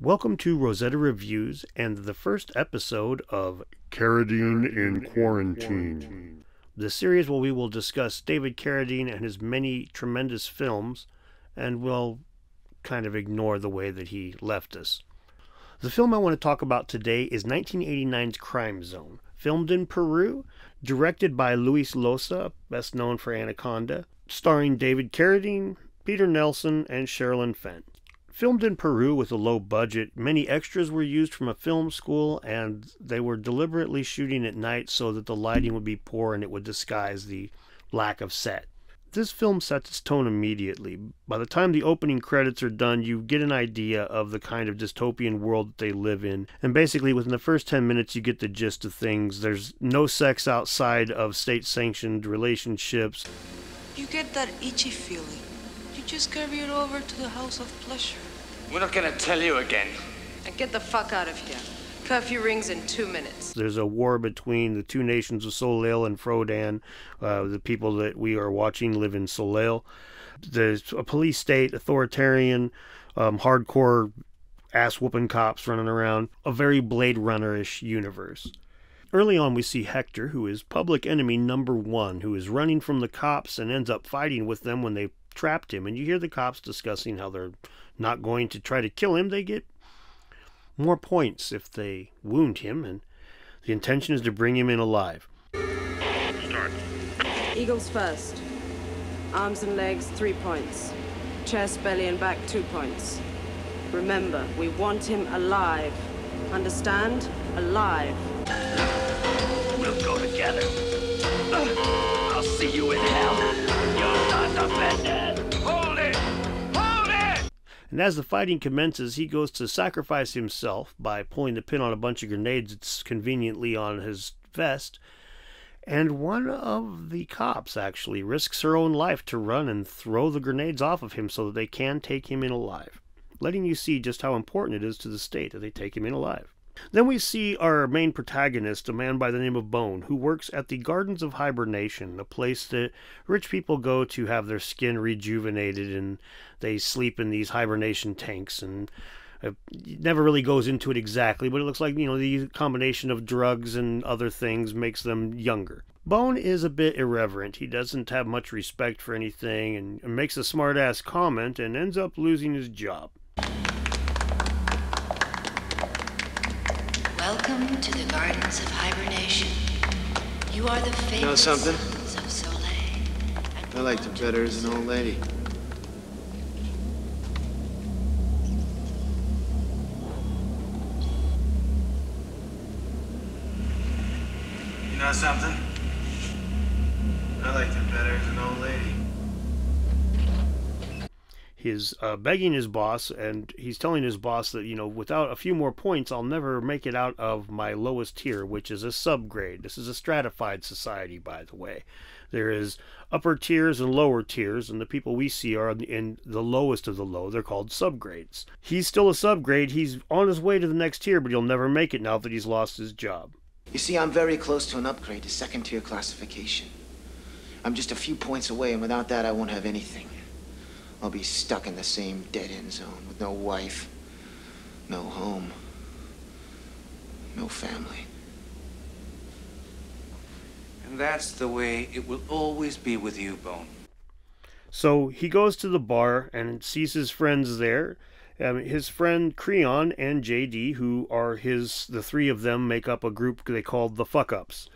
Welcome to Rosetta Reviews and the first episode of Carradine in Quarantine. The series where we will discuss David Carradine and his many tremendous films, and we'll kind of ignore the way that he left us. The film I want to talk about today is 1989's Crime Zone, filmed in Peru, directed by Luis Loza, best known for Anaconda, starring David Carradine, Peter Nelson, and Sherilyn Fenn. Filmed in Peru with a low budget, many extras were used from a film school, and they were deliberately shooting at night so that the lighting would be poor and it would disguise the lack of set. This film sets its tone immediately. By the time the opening credits are done, you get an idea of the kind of dystopian world that they live in. And basically, within the first 10 minutes, you get the gist of things. There's no sex outside of state-sanctioned relationships. You get that itchy feeling. You just carry it over to the house of pleasure. We're not gonna tell you again. And get the fuck out of here. Curfew rings in 2 minutes. There's a war between the two nations of Soleil and Frodan. The people that we are watching live in Soleil. There's a police state, authoritarian, hardcore ass-whooping cops running around. A very Blade Runner-ish universe. Early on, we see Hector, who is public enemy number one, who is running from the cops and ends up fighting with them when they trapped him. And you hear the cops discussing how they're not going to try to kill him. They get more points if they wound him, and the intention is to bring him in alive. Start. Eagles first. Arms and legs, 3 points. Chest, belly, and back, 2 points. Remember, we want him alive. Understand? Alive. We'll go together. I'll see you in hell. You're not offended. Hold it! Hold it! And as the fighting commences, he goes to sacrifice himself by pulling the pin on a bunch of grenades that's conveniently on his vest. And one of the cops actually risks her own life to run and throw the grenades off of him so that they can take him in alive, letting you see just how important it is to the state that they take him in alive. Then we see our main protagonist, a man by the name of Bone, who works at the Gardens of Hibernation, a place that rich people go to have their skin rejuvenated, and they sleep in these hibernation tanks, and it never really goes into it exactly, but it looks like, the combination of drugs and other things makes them younger. Bone is a bit irreverent. He doesn't have much respect for anything, and makes a smart-ass comment and ends up losing his job. Welcome to the Gardens of Hibernation. You are the favorite know something? sons of Soleil. I liked him better as an old lady. You know something? I liked him better as an old lady. He's begging his boss, and he's telling his boss that, without a few more points, I'll never make it out of my lowest tier, which is a subgrade. This is a stratified society, by the way. There is upper tiers and lower tiers, and the people we see are in the lowest of the low. They're called subgrades. He's still a subgrade. He's on his way to the next tier, but he'll never make it now that he's lost his job. You see, I'm very close to an upgrade to second-tier classification. I'm just a few points away, and without that, I won't have anything. I'll be stuck in the same dead-end zone with no wife, no home, no family. And that's the way it will always be with you, Bone. So he goes to the bar and sees his friends there. His friend Creon and JD, who are the three of them make up a group they called the Fuck-Ups.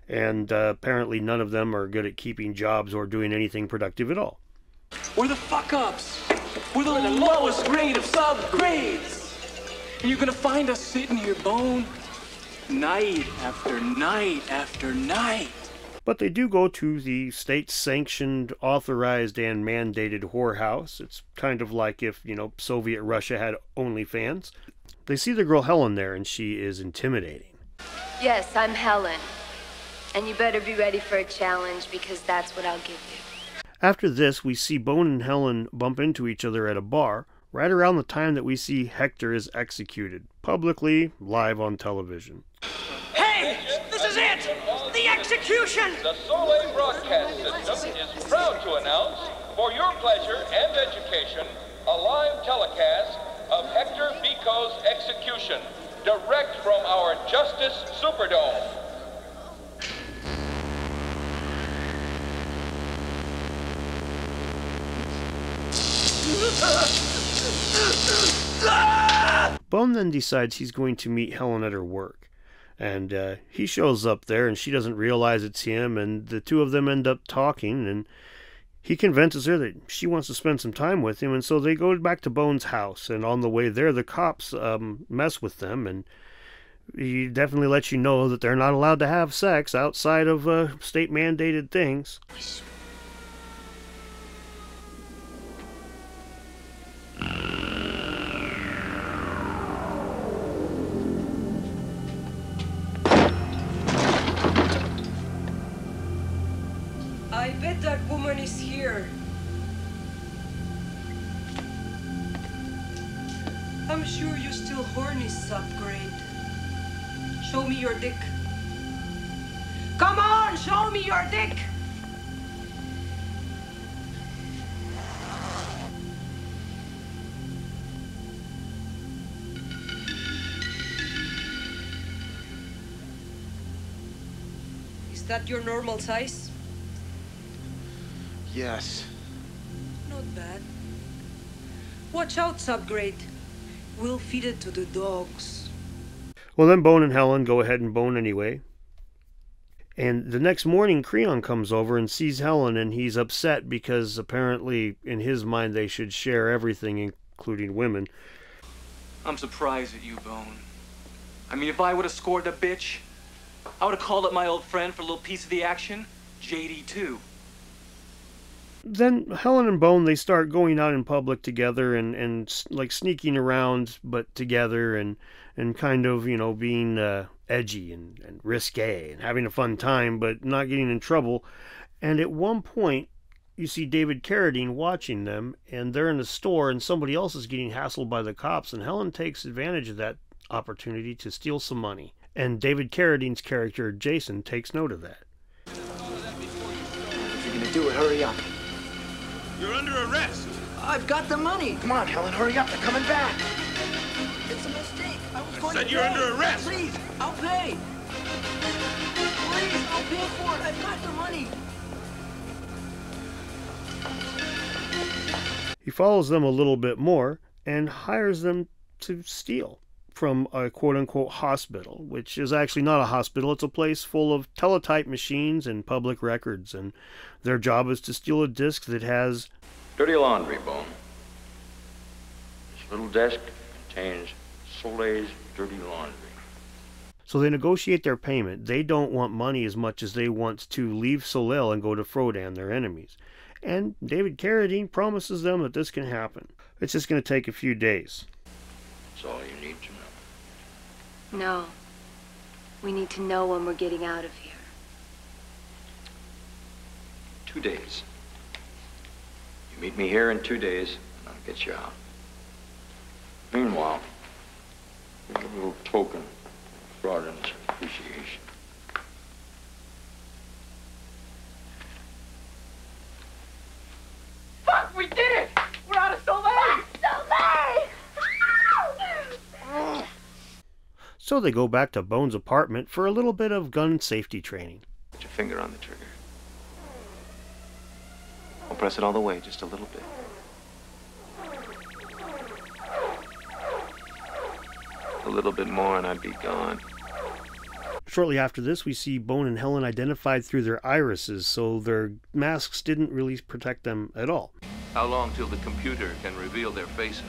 And apparently none of them are good at keeping jobs or doing anything productive at all. We're the fuck-ups. We're the lowest grade of sub-grades. And you're gonna find us sitting here, Bone, night after night after night. But they do go to the state-sanctioned, authorized, and mandated whorehouse. It's kind of like if, Soviet Russia had OnlyFans. They see the girl Helen there, and she is intimidating. Yes, I'm Helen. And you better be ready for a challenge, because that's what I'll give you. After this, we see Bone and Helen bump into each other at a bar, right around the time that we see Hector is executed, publicly, live on television. Hey, this is it! The execution! The Soleil Broadcast System is proud to announce, for your pleasure and education, a live telecast of Hector being Chico's execution, direct from our Justice Superdome. Bone then decides he's going to meet Helen at her work. And he shows up there, and she doesn't realize it's him, and the two of them end up talking, and he convinces her that she wants to spend some time with him, and so they go back to Bone's house, and on the way there, the cops mess with them, and he definitely lets you know that they're not allowed to have sex outside of state-mandated things. I bet that woman is here. I'm sure you're still horny, subgrade. Show me your dick. Come on, show me your dick! Is that your normal size? Yes. Not bad. Watch out, subgrade. We'll feed it to the dogs. Well, then Bone and Helen go ahead and bone anyway. And the next morning, Creon comes over and sees Helen, and he's upset because apparently, in his mind, they should share everything, including women. I'm surprised at you, Bone. I mean, if I would have scored the bitch, I would have called up my old friend for a little piece of the action. JD too. Then Helen and Bone, they start going out in public together and like sneaking around, but together and kind of, you know, being edgy and risque and having a fun time, but not getting in trouble. And at one point, you see David Carradine watching them, and they're in a store, and somebody else is getting hassled by the cops, and Helen takes advantage of that opportunity to steal some money. And David Carradine's character, Jason, takes note of that. If you're gonna do it, hurry up. You're under arrest. I've got the money. Come on, Helen, hurry up. They're coming back. It's a mistake. I was going Said to you're pay. under arrest. Please, I'll pay. Please, I'll pay for it. I've got the money. He follows them a little bit more and hires them to steal from a quote-unquote hospital, which is actually not a hospital. It's a place full of teletype machines and public records, and their job is to steal a disc that has dirty laundry, Bone. This little desk contains Soleil's dirty laundry. So they negotiate their payment. They don't want money as much as they want to leave Soleil and go to Frodan, their enemies. And David Carradine promises them that this can happen. It's just going to take a few days. That's all you need to know. No. We need to know when we're getting out of here. 2 days. You meet me here in 2 days, and I'll get you out. Meanwhile, here's a little token of Frodan's appreciation. Fuck, we did it! We're out of Soleil! Soleil! So they go back to Bone's apartment for a little bit of gun safety training. Put your finger on the trigger. I'll press it all the way, just a little bit. A little bit more and I'd be gone. Shortly after this, we see Bone and Helen identified through their irises, so their masks didn't really protect them at all. How long till the computer can reveal their faces?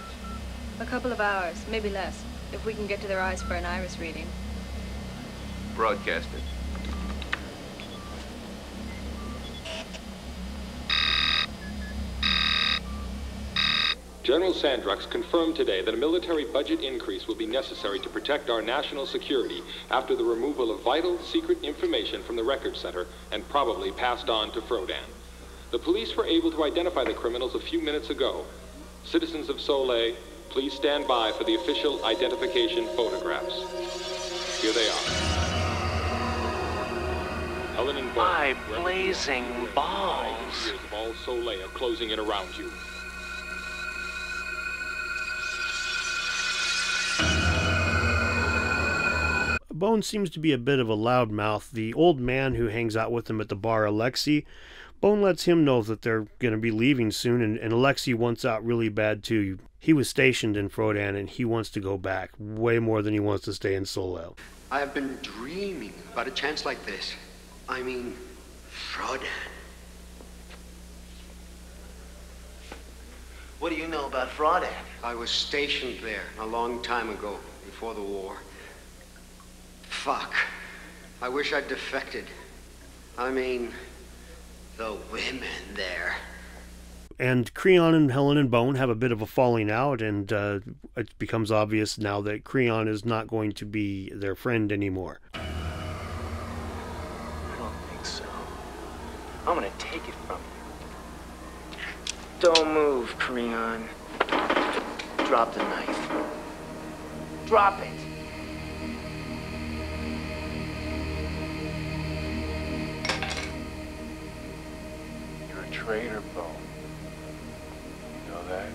A couple of hours, maybe less, if we can get to their eyes for an iris reading. Broadcast it. General Sandrux confirmed today that a military budget increase will be necessary to protect our national security after the removal of vital, secret information from the record center and probably passed on to Frodan. The police were able to identify the criminals a few minutes ago. Citizens of Soleil, please stand by for the official identification photographs. Here they are. Helen and Bone. My blazing balls. Years of all Soleil are closing in around you. Bone seems to be a bit of a loudmouth. The old man who hangs out with him at the bar, Alexei, Bone lets him know that they're going to be leaving soon, and Alexei wants out really bad too. He was stationed in Frodan, and he wants to go back way more than he wants to stay in Soleil. I have been dreaming about a chance like this. I mean, Frodan. What do you know about Frodan? I was stationed there a long time ago, before the war. Fuck. I wish I'd defected. I mean, the women there. And Creon and Helen and Bone have a bit of a falling out, and it becomes obvious now that Creon is not going to be their friend anymore. I don't think so. I'm gonna take it from you. Don't move, Creon. Drop the knife. Drop it. You're a traitor, Bone. You know that?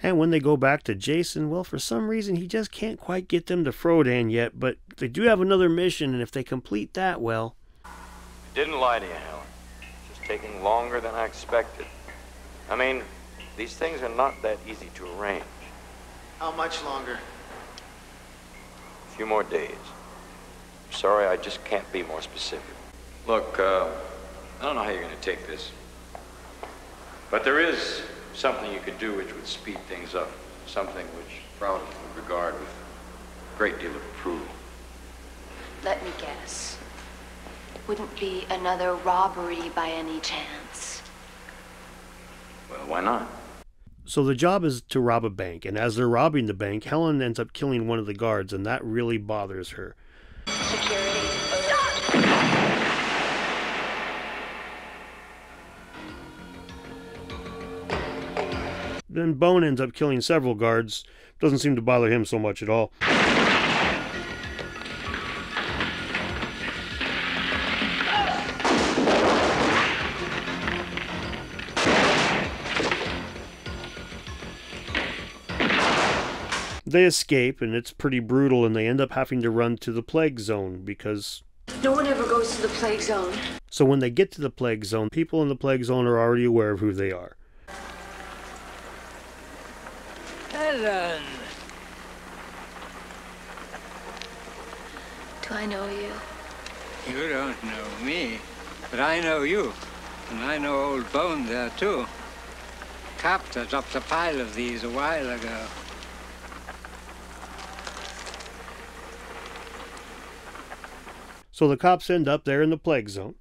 And when they go back to Jason, well, for some reason, he just can't quite get them to Frodan yet, but they do have another mission, and if they complete that, well... I didn't lie to you, Helen. It's just taking longer than I expected. I mean, these things are not that easy to arrange. How much longer? A few more days. Sorry, I just can't be more specific. Look, I don't know how you're going to take this, but there is something you could do which would speed things up. Something which Proudhon would regard with a great deal of approval. Let me guess. Wouldn't be another robbery by any chance? Well, why not? So the job is to rob a bank, and as they're robbing the bank, Helen ends up killing one of the guards, and that really bothers her. Security. Then Bone ends up killing several guards. Doesn't seem to bother him so much at all. They escape, and it's pretty brutal, and they end up having to run to the plague zone because... No one ever goes to the plague zone. So when they get to the plague zone, people in the plague zone are already aware of who they are. Helen! Do I know you? You don't know me, but I know you. And I know old Bone there, too. Captor dropped a pile of these a while ago. So the cops end up there in the plague zone,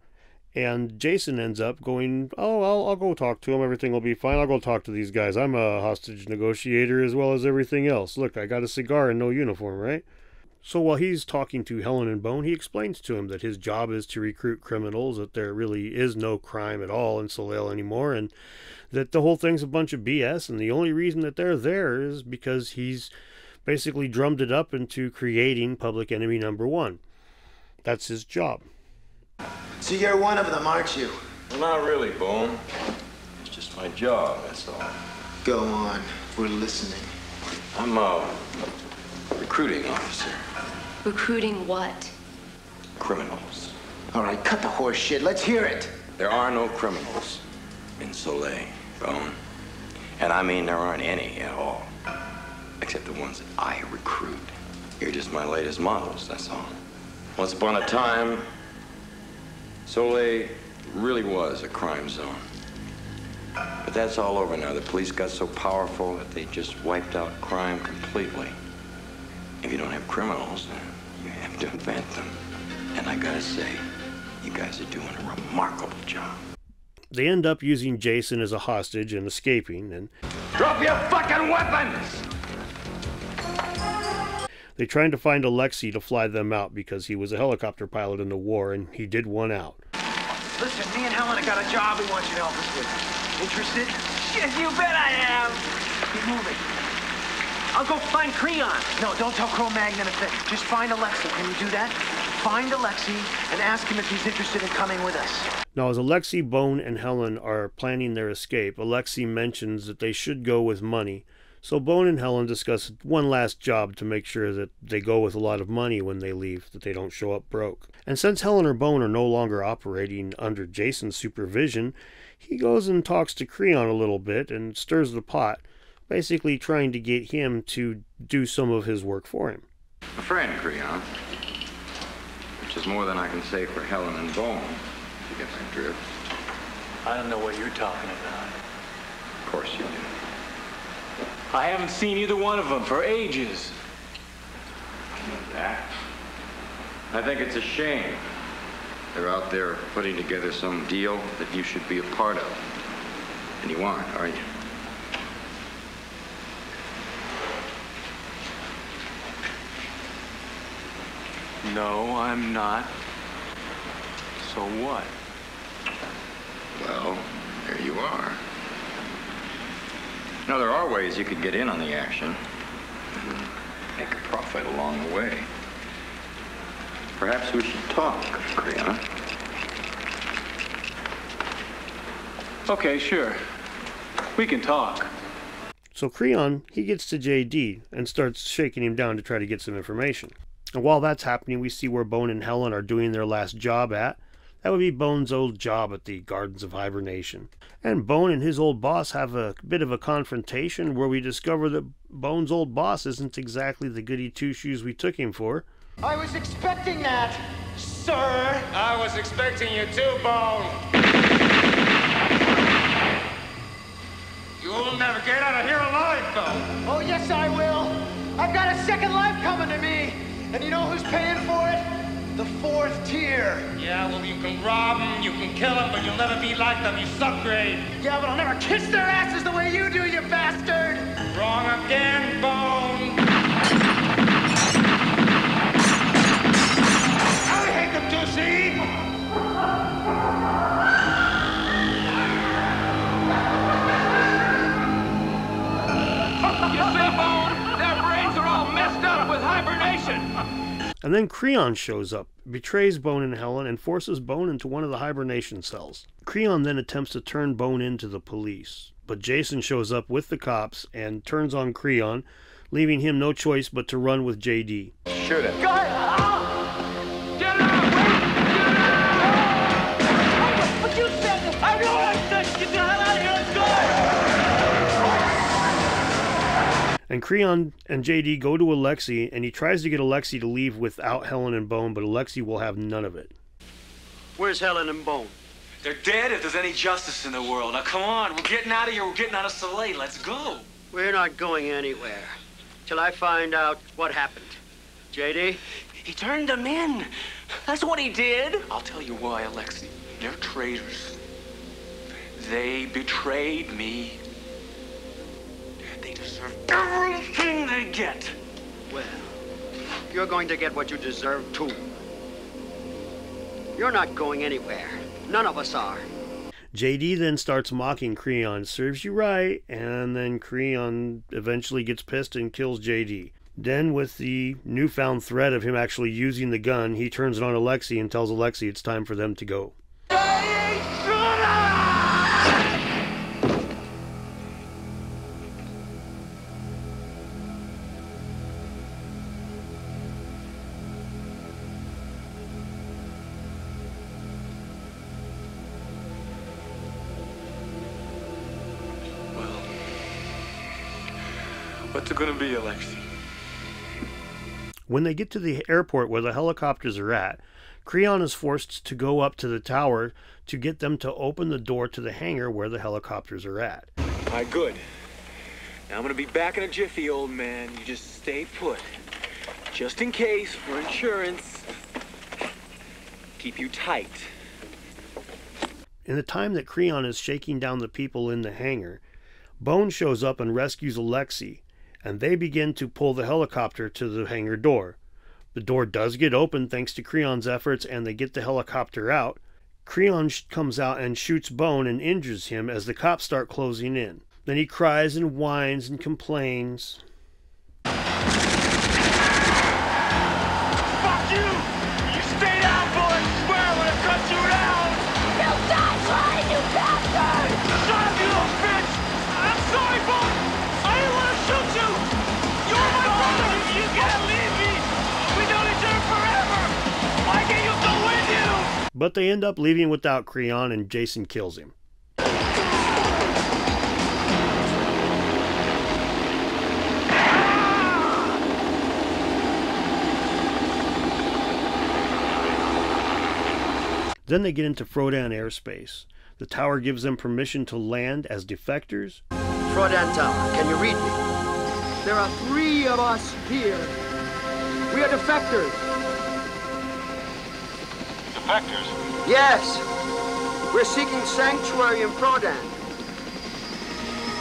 and Jason ends up going, oh, I'll go talk to him, everything will be fine, I'll go talk to these guys, I'm a hostage negotiator as well as everything else, look, I got a cigar and no uniform, right? So while he's talking to Helen and Bone, he explains to him that his job is to recruit criminals, that there really is no crime at all in Soleil anymore, and that the whole thing's a bunch of BS, and the only reason that they're there is because he's basically drummed it up into creating Public Enemy #1. That's his job. So you're one of them, aren't you? Well, not really, Bone. It's just my job, that's all. Go on. We're listening. I'm a recruiting officer. Recruiting what? Criminals. All right, cut the horse shit. Let's hear it. There are no criminals in Soleil, Bone. And I mean there aren't any at all. Except the ones that I recruit. You're just my latest models, that's all. Once upon a time, Soleil really was a crime zone. But that's all over now. The police got so powerful that they just wiped out crime completely. If you don't have criminals, then you have to invent them. And I gotta say, you guys are doing a remarkable job. They end up using Jason as a hostage and escaping, and... Drop your fucking weapons! They're trying to find Alexei to fly them out because he was a helicopter pilot in the war, and he did one out. Listen, me and Helen have got a job we want you to help us with. Interested? Shit, you bet I am! Keep moving. I'll go find Creon. No, don't tell Cro-Magnon a thing. Just find Alexei. Can you do that? Find Alexei and ask him if he's interested in coming with us. Now, as Alexei, Bone, and Helen are planning their escape, Alexei mentions that they should go with money So Bone and Helen discuss one last job to make sure that they go with a lot of money when they leave, that they don't show up broke. And since Helen or Bone are no longer operating under Jason's supervision, he goes and talks to Creon a little bit and stirs the pot, basically trying to get him to do some of his work for him. A friend, Creon. Which is more than I can say for Helen and Bone, if you get my drift. I don't know what you're talking about. Of course you do. I haven't seen either one of them for ages. That? I think it's a shame. They're out there putting together some deal that you should be a part of. And you aren't, are you? No, I'm not. So what? Well, there you are. No, there are ways you could get in on the action. Make a profit along the way. Perhaps we should talk, Creon. Okay, sure. We can talk. So Creon, he gets to JD and starts shaking him down to try to get some information. And while that's happening, we see where Bone and Helen are doing their last job at. That would be Bone's old job at the Gardens of Hibernation. And Bone and his old boss have a bit of a confrontation where we discover that Bone's old boss isn't exactly the goody two-shoes we took him for. I was expecting that, sir. I was expecting you too, Bone. You'll never get out of here alive, Bone. Oh, yes, I will. I've got a second life coming to me. And you know who's paying for it? The fourth tier. Yeah, well, you can rob them, you can kill them, but you'll never be like them, you subgrade. Yeah, but I'll never kiss their asses the way you do, you bastard! Wrong again, Bone. I hate them too, see? You see, Bone? Their brains are all messed up with hibernation. And then Creon shows up, betrays Bone and Helen, and forces Bone into one of the hibernation cells. Creon then attempts to turn Bone into the police, but Jason shows up with the cops and turns on Creon, leaving him no choice but to run with JD. Shoot him. Go ahead! Get out! Get out! What you said? I know what I said! Get the hell out of here! Let's go! And Creon and JD go to Alexi, and he tries to get Alexi to leave without Helen and Bone, but Alexi will have none of it. Where's Helen and Bone? They're dead if there's any justice in the world. Now, come on. We're getting out of here. We're getting out of Soleil. Let's go. We're not going anywhere till I find out what happened. JD? He turned them in. That's what he did. I'll tell you why, Alexi. They're traitors. They betrayed me. They deserve everything they get. Well, you're going to get what you deserve, too. You're not going anywhere. None of us are. JD then starts mocking Creon, serves you right, and then Creon eventually gets pissed and kills JD. Then, with the newfound threat of him actually using the gun, he turns it on Alexi and tells Alexi it's time for them to go. What's it gonna be, Alexi? When they get to the airport where the helicopters are at, Creon is forced to go up to the tower to get them to open the door to the hangar where the helicopters are at. All right, good. Now I'm gonna be back in a jiffy, old man. You just stay put. Just in case, for insurance. Keep you tight. In the time that Creon is shaking down the people in the hangar, Bone shows up and rescues Alexi, and they begin to pull the helicopter to the hangar door. The door does get open thanks to Creon's efforts, and they get the helicopter out. Creon comes out and shoots Bone and injures him as the cops start closing in. Then he cries and whines and complains. Fuck you! You stay down, boy! Swear I'm gonna cut you down! You'll die trying, you bastard! Shut up, you little bitch! I'm sorry, boy! I didn't want to shoot But they end up leaving without Creon, and Jason kills him. Then they get into Frodan airspace. The tower gives them permission to land as defectors. Frodan Tower, can you read me? There are 3 of us here. We are defectors. Defectors? Yes. We're seeking sanctuary in Frodan.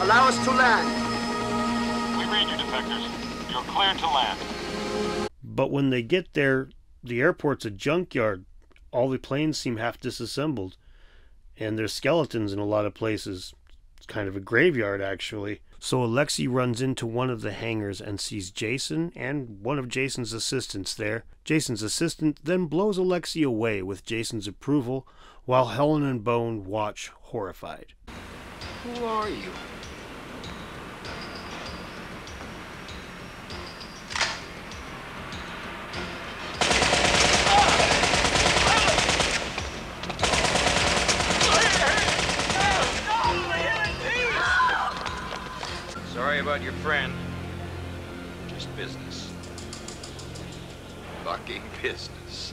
Allow us to land. We read you, defectors. You're cleared to land. But when they get there, the airport's a junkyard. All the planes seem half disassembled. And there's skeletons in a lot of places. It's kind of a graveyard, actually. So Alexei runs into one of the hangars and sees Jason and one of Jason's assistants there. Jason's assistant then blows Alexei away with Jason's approval, while Helen and Bone watch horrified. Who are you? Sorry about your friend. Just business. Fucking business.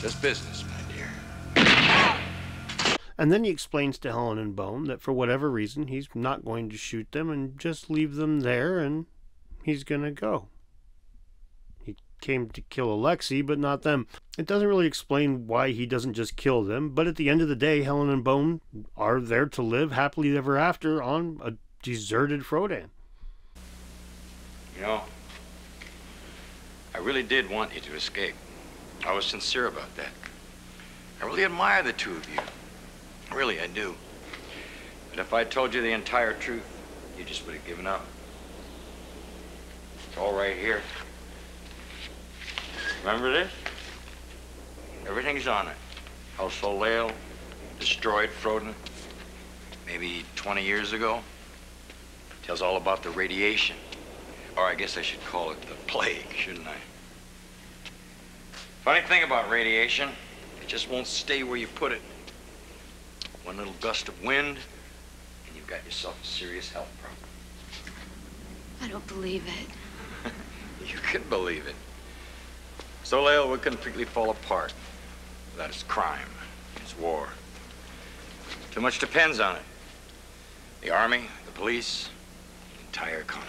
Just business, my dear. And then he explains to Helen and Bone that for whatever reason he's not going to shoot them and just leave them there, and he's gonna go. He came to kill Alexei, but not them. It doesn't really explain why he doesn't just kill them, but at the end of the day, Helen and Bone are there to live happily ever after on a deserted Frodan. You know, I really did want you to escape. I was sincere about that. I really admire the two of you. Really, I do. But if I told you the entire truth, you just would have given up. It's all right here. Remember this? Everything's on it. How Soleil destroyed Frodan maybe 20 years ago. Tells all about the radiation. Or I guess I should call it the plague, shouldn't I? Funny thing about radiation, it just won't stay where you put it. One little gust of wind, and you've got yourself a serious health problem. I don't believe it. You can believe it. Soleil would completely fall apart without its crime, its war. Too much depends on it. The army, the police, the entire economy.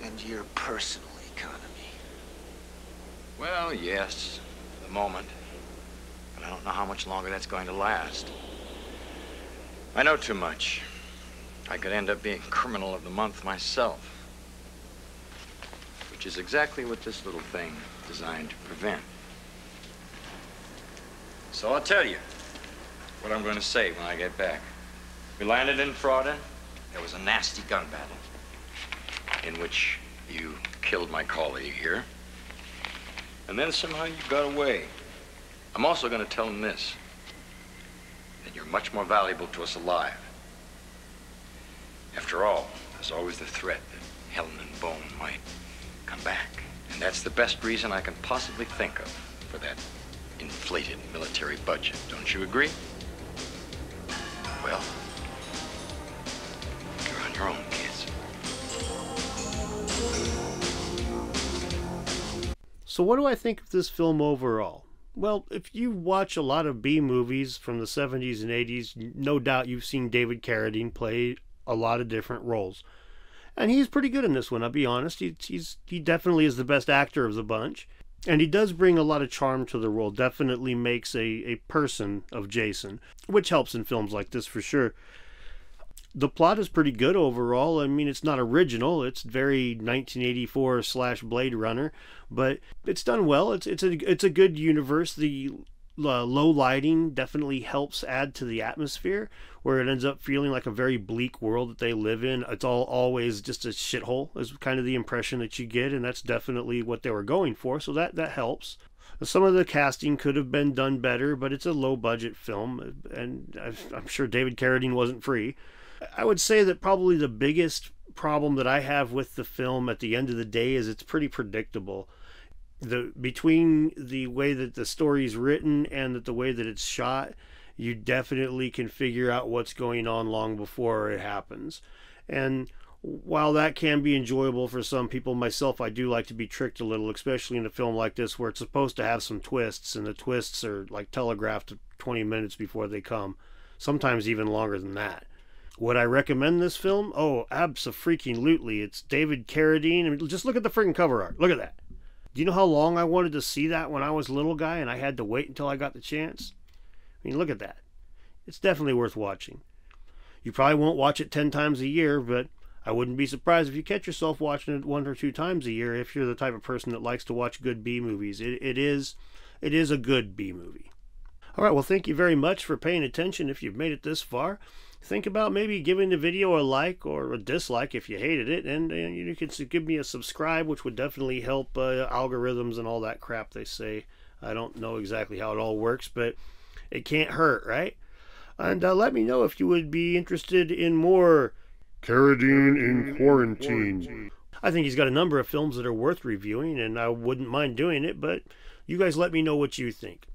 And your personal economy. Well, yes, for the moment. But I don't know how much longer that's going to last. I know too much. I could end up being criminal of the month myself. Which is exactly what this little thing is designed to prevent. So I'll tell you what I'm going to say when I get back. We landed in Frodan. There was a nasty gun battle in which you killed my colleague here. And then somehow you got away. I'm also going to tell him this, that you're much more valuable to us alive. After all, there's always the threat that Helen and Bone might come back. And that's the best reason I can possibly think of for that inflated military budget. Don't you agree? Well, you're on your own, kids. So what do I think of this film overall? Well, if you watch a lot of B movies from the 70s and 80s, no doubt you've seen David Carradine play a lot of different roles. And he's pretty good in this one, I'll be honest. He definitely is the best actor of the bunch. And he does bring a lot of charm to the role, definitely makes a person of Jason, which helps in films like this for sure. The plot is pretty good overall. I mean, it's not original. It's very 1984 / Blade Runner, but it's done well. It's a good universe. The low lighting definitely helps add to the atmosphere, where it ends up feeling like a very bleak world that they live in. It's always just a shithole is kind of the impression that you get, and that's definitely what they were going for, so that helps. Some of the casting could have been done better, but it's a low budget film, and I'm sure David Carradine wasn't free. I would say that probably the biggest problem that I have with the film at the end of the day is it's pretty predictable. Between the way that the story's written and the way that it's shot, you definitely can figure out what's going on long before it happens. And while that can be enjoyable for some people, myself, I do like to be tricked a little, especially in a film like this where it's supposed to have some twists, and the twists are like telegraphed 20 minutes before they come, sometimes even longer than that. Would I recommend this film? Oh, abso-freaking-lutely. It's David Carradine. I mean, just look at the freaking cover art. Look at that. Do you know how long I wanted to see that when I was a little guy and I had to wait until I got the chance? I mean, look at that. It's definitely worth watching. You probably won't watch it 10 times a year, but I wouldn't be surprised if you catch yourself watching it 1 or 2 times a year if you're the type of person that likes to watch good B movies. It is a good B movie. All right, well, thank you very much for paying attention if you've made it this far. Think about maybe giving the video a like or a dislike if you hated it, and you can give me a subscribe, which would definitely help algorithms and all that crap they say. I don't know exactly how it all works, but it can't hurt, right? And let me know if you would be interested in more Carradine in Quarantine. I think he's got a number of films that are worth reviewing, and I wouldn't mind doing it, but you guys let me know what you think.